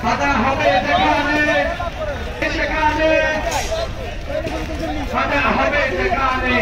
বাধা হবে যেখানে সেখানে বাধা হবে যেখানে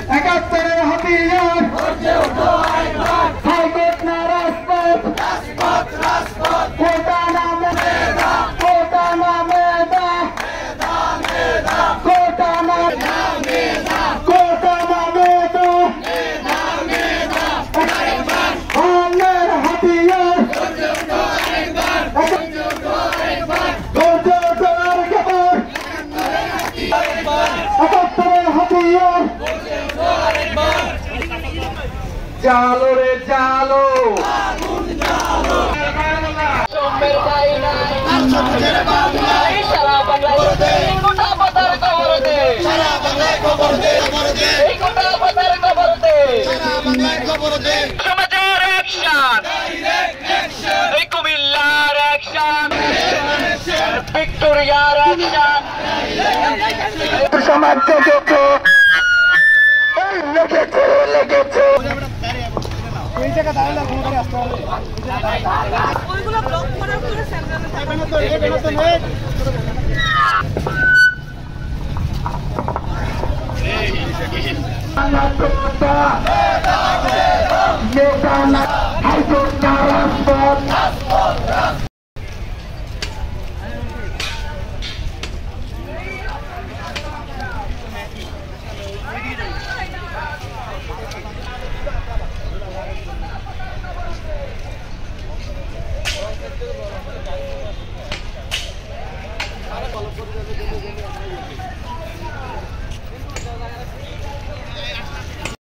একাত্তরের হাতিয়ার হাইকোর্ট না রাজপথ কোটা না মেধা কোটা না মেধা কোটা না কোটা না মেধা অন্যের হাতিয়ার চালো রে চালো সারা বাংলায় গোটা পাতার খবর দে সারা বাংলায় খবর দে এই গোটা পাতার খবর দে সারা বাংলায় খবর দে সমাজের অ্যাকশন এই কুমিল্লার অ্যাকশন ভিক্টোরিয়ার অ্যাকশন সমাজ থেকে লেগেছে লেগেছে এই জায়গা দাঁড়ালে ফোন করে আসতে হবে ওইগুলো ব্লক করার পরে সেন্টারে থাকবে তো এই